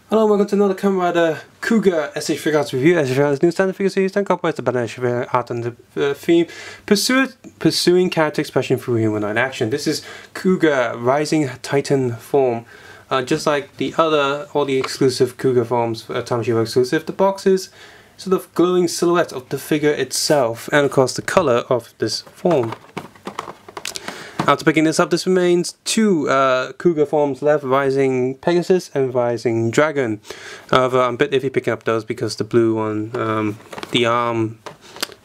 Hello and welcome to another Kamen Rider Cougar SH Figuarts review. SH Figuarts new standard figure series that incorporates the better art and the theme pursuing character expression through humanoid action. This is Kuuga Rising Titan form. Just like the other, all the exclusive Cougar forms, Tamashiro exclusive, the box is sort of glowing silhouette of the figure itself and of course the color of this form. After picking this up, this remains two Cougar forms left, Rising Pegasus and Rising Dragon. However, I'm a bit iffy picking up those because the blue one, the arm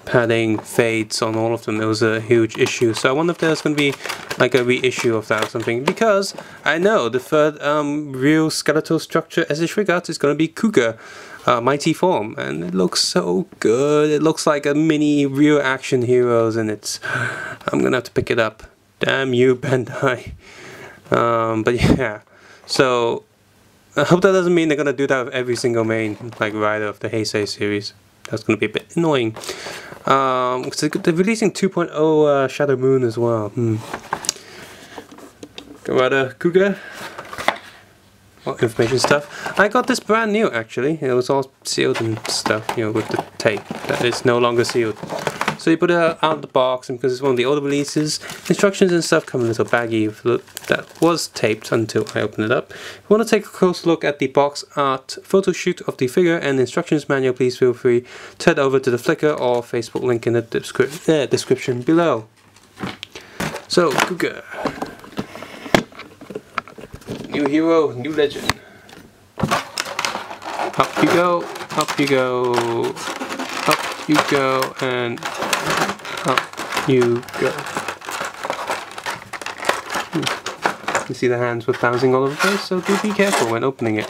padding fades on all of them. It was a huge issue, so I wonder if there's going to be like a reissue of that or something, because I know the third real skeletal structure SH Figuarts is going to be Cougar. Mighty form, and it looks so good. It looks like a mini real action heroes, and I'm gonna have to pick it up. Damn you, Bandai. But yeah, so I hope that doesn't mean they're gonna do that with every single main like rider of the Heisei series. That's gonna be a bit annoying. Because they're releasing 2.0 Shadow Moon as well. Rider Cougar. More information stuff. I got this brand new actually. It was all sealed and stuff, you know, with the tape. That is no longer sealed. So you put it out of the box, and because it's one of the older releases, instructions and stuff come in a little baggie that was taped until I opened it up. If you want to take a close look at the box art photo shoot of the figure and the instructions manual, please feel free to head over to the Flickr or Facebook link in the description below. So, Cougar. New hero, new legend. Up you go, up you go, up you go, and up you go. You see the hands were bouncing all over the place, so do be careful when opening it.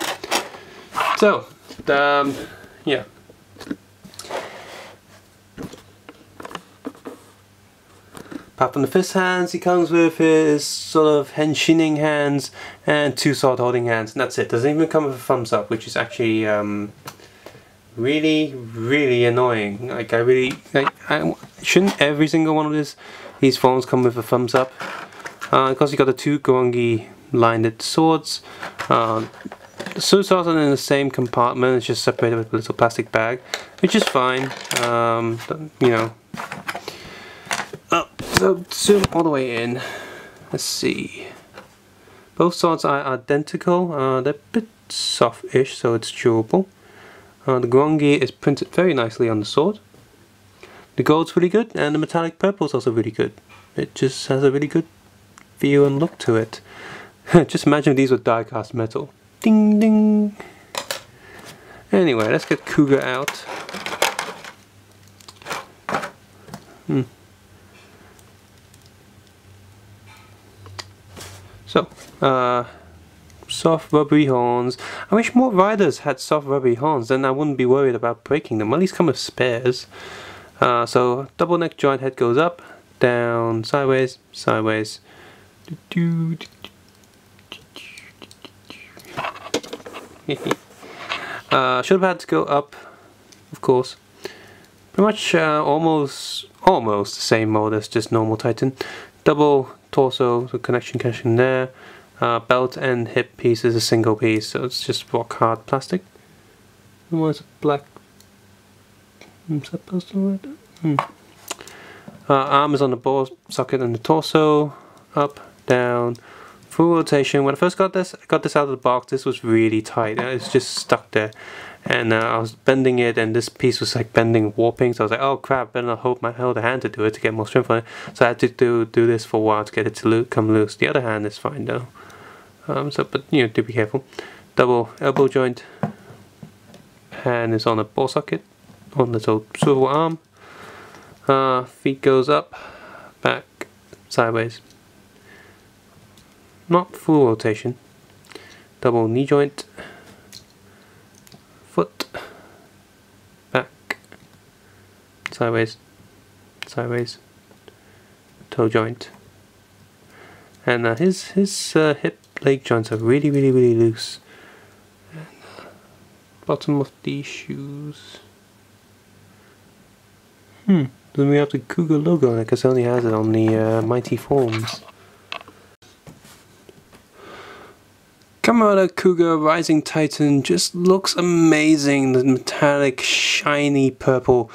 So, yeah. Apart from the fist hands, he comes with his sort of henshining hands and two sword holding hands, and that's it. Doesn't even come with a thumbs up, which is actually really annoying. Like I shouldn't every single one of these forms come with a thumbs up. Because you got the two Grongi lined swords. The sword swords are in the same compartment. It's just separated with a little plastic bag, which is fine. You know. So zoom all the way in. Let's see. Both swords are identical. They're a bit soft-ish, so it's durable. The Grongi is printed very nicely on the sword. The gold's really good, and the metallic purple is also really good. It just has a really good feel and look to it. Just imagine if these were die-cast metal. Ding ding. Anyway, let's get Cougar out. So, soft rubbery horns. I wish more riders had soft rubbery horns, then I wouldn't be worried about breaking them. At least come with spares. So, double neck joint head goes up, down, sideways, sideways. Should have had to go up, of course. Pretty much almost the same mold as just normal Titan. Double torso, so connection there. Belt and hip piece is a single piece, so it's just rock hard plastic. Why is it black? Is that supposed to like that? Arm is on the ball socket and the torso. Up, down, full rotation. When I first got this out of the box, this was really tight. It's just stuck there. And I was bending it, and this piece was like bending, warping. So I was like, "Oh crap! Better not hold a hand to do it to get more strength on it." So I had to do this for a while to get it to come loose. The other hand is fine though. But you know, do be careful. Double elbow joint. Hand is on a ball socket, on the little swivel arm. Feet goes up, back, sideways. Not full rotation. Double knee joint. Foot, back, sideways, sideways, toe joint, and his hip leg joints are really loose. And, bottom of these shoes. Doesn't we have the Cougar logo on it? Because it only has it on the Mighty forms. Kamen Rider Cougar Rising Titan just looks amazing. The metallic, shiny purple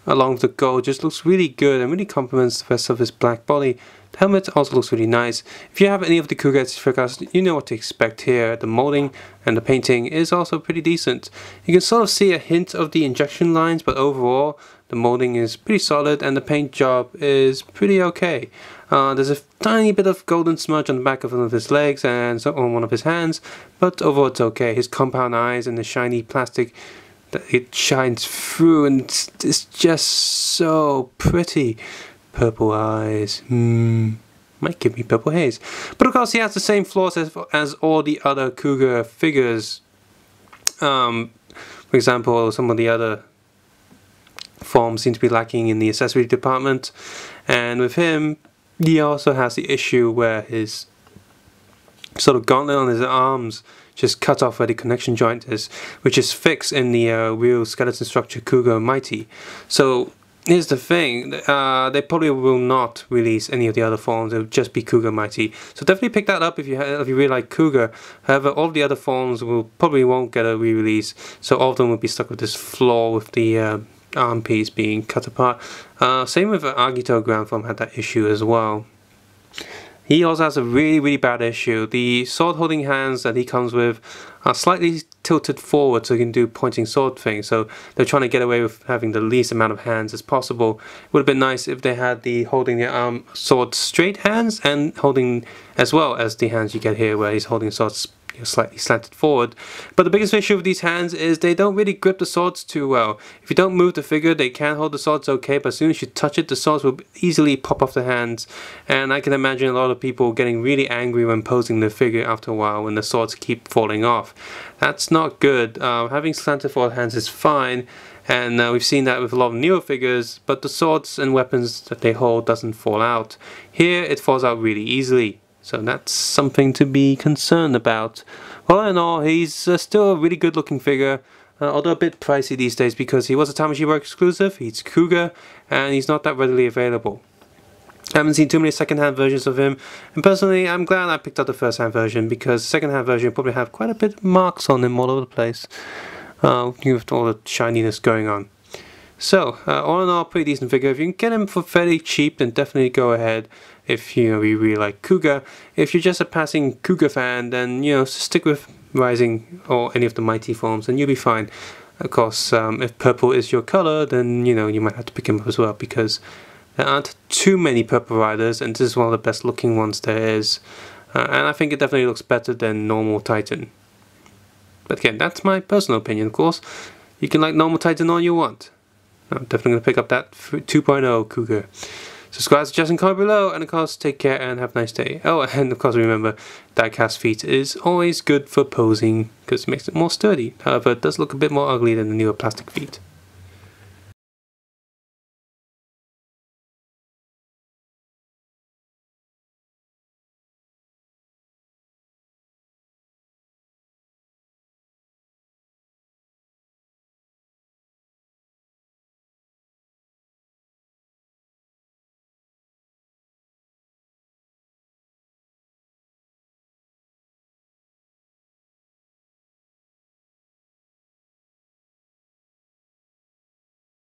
along with the gold just looks really good and really complements the rest of his black body. The helmet also looks really nice. If you have any of the Kuuga figures, you know what to expect here. The molding and the painting is also pretty decent. You can sort of see a hint of the injection lines, but overall the molding is pretty solid and the paint job is pretty okay. There's a tiny bit of golden smudge on the back of one of his legs and on one of his hands, but overall it's okay. His compound eyes and the shiny plastic, it shines through and it's just so pretty. Purple eyes, might give me purple haze. But of course he has the same flaws as all the other Cougar figures. For example, some of the other forms seem to be lacking in the accessory department, and with him he also has the issue where his sort of gauntlet on his arms just cut off where the connection joint is, which is fixed in the real skeleton structure Cougar Mighty. So here's the thing, they probably will not release any of the other forms, it will just be Cougar Mighty. So definitely pick that up if you really like Cougar. However, all the other forms probably won't get a re-release, so all of them will be stuck with this flaw with the arm piece being cut apart. Same with Agito ground form had that issue as well. He also has a really bad issue. The sword holding hands that he comes with are slightly tilted forward so he can do pointing sword things. So they're trying to get away with having the least amount of hands as possible. It would have been nice if they had the holding the sword straight hands and holding as well as the hands you get here where he's holding swords slightly slanted forward. But the biggest issue with these hands is they don't really grip the swords too well. If you don't move the figure, they can hold the swords okay, but as soon as you touch it, the swords will easily pop off the hands. And I can imagine a lot of people getting really angry when posing the figure after a while when the swords keep falling off. That's not good. Having slanted forward hands is fine, and we've seen that with a lot of newer figures, but the swords and weapons that they hold doesn't fall out. Here it falls out really easily. So that's something to be concerned about. All in all, he's still a really good looking figure, although a bit pricey these days because he was a Tamashii exclusive, he's Cougar, and he's not that readily available. I haven't seen too many second-hand versions of him, and personally I'm glad I picked up the first-hand version because the second-hand version probably have quite a bit of marks on him all over the place, with all the shininess going on. So, all in all, pretty decent figure. If you can get him for fairly cheap, then definitely go ahead. If you really like Cougar. If you're just a passing Cougar fan, then stick with Rising or any of the Mighty forms, and you'll be fine. Of course, if purple is your color, then you might have to pick him up as well because there aren't too many Purple Riders, and this is one of the best looking ones there is. And I think it definitely looks better than normal Titan. But again, that's my personal opinion, of course. You can like normal Titan all you want. I'm definitely going to pick up that 2.0 Cougar. Subscribe, suggest, and comment below, and of course, take care and have a nice day. Oh, and of course, remember, die-cast feet is always good for posing because it makes it more sturdy. However, it does look a bit more ugly than the newer plastic feet.